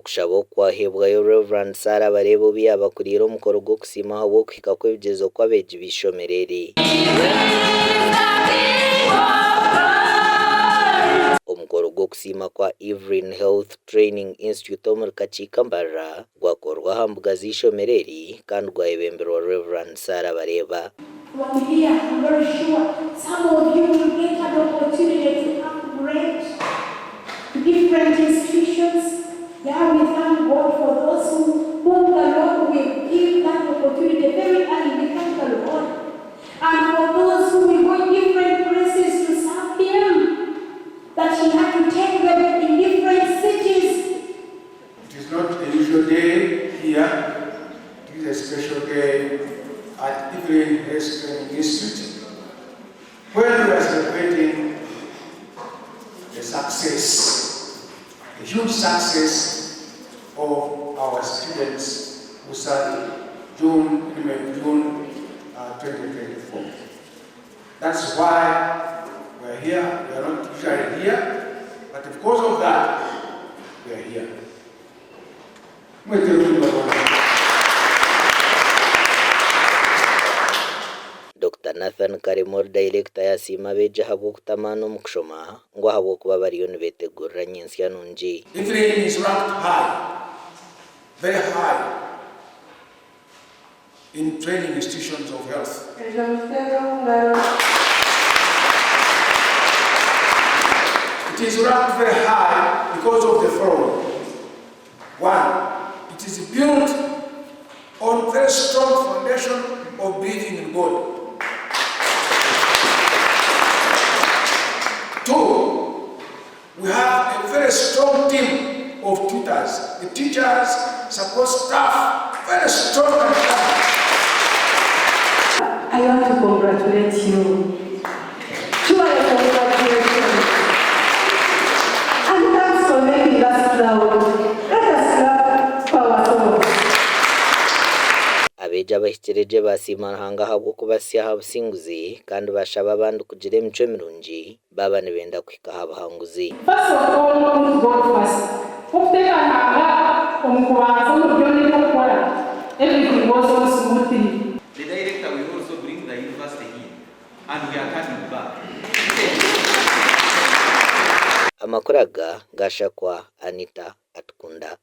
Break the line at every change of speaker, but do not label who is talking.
okushaba kwahebwayo Reverend Sarah Barebo byabakuriira omukoro gw'okusiima w'okuhika kw'ebigyezo kw'abeegi b'ishomerere. Omukoro gw'okusiima kwa Evelyn Health Training Institute omuri kakiika Mbarara gwakorwa aha mbuga z'ishomerere kandi gwayebemberwa Reverend Sarah Bareba.
From here, I'm very sure some of you will get an opportunity to upgrade to different institutions. Yeah, we thank God for those whom the Lord will give that opportunity very early. We thank the Lord. And for those who will go different places to serve Him, that He had to take them in different cities.
It is not a usual day here. It is a special day at Evelyn Health Training Institute, where we are celebrating the success, the huge success of our students who started June 2024. That's why we're here. We are not usually here, but because of that, we are here.
Dr. Nathan Karimor, Director yasiima abeegi habw'okutamaana omu kushoma ngu ahabw'okuba bariyo nibeetegurira nyensya nungi.
Evelyn is ranked high, very high, in training institutions of health. It is ranked very high because of the following. One, it is built on very strong foundation of believing in God. Two, we have a very strong team of tutors, the teachers, support staff, very strong and strong.
I want to congratulate you. Truly congratulations. And thanks for making us proud. Let us clap for ourselves.
Abeegi abahikireje basiima Ruhanga habw'okubasya aha businguzi kandi bashaba abandi kugira emicwe mirungi baba nibenda kuhika aha buhanguzi.
First of all, don't go first. Okuteekahanga omukubanza mu byo nibyo okukora. Everything goes on smoothly.
The director will also bring the university in, and we are coming back.
Amakuru aga gashakwa Anita Atukunda.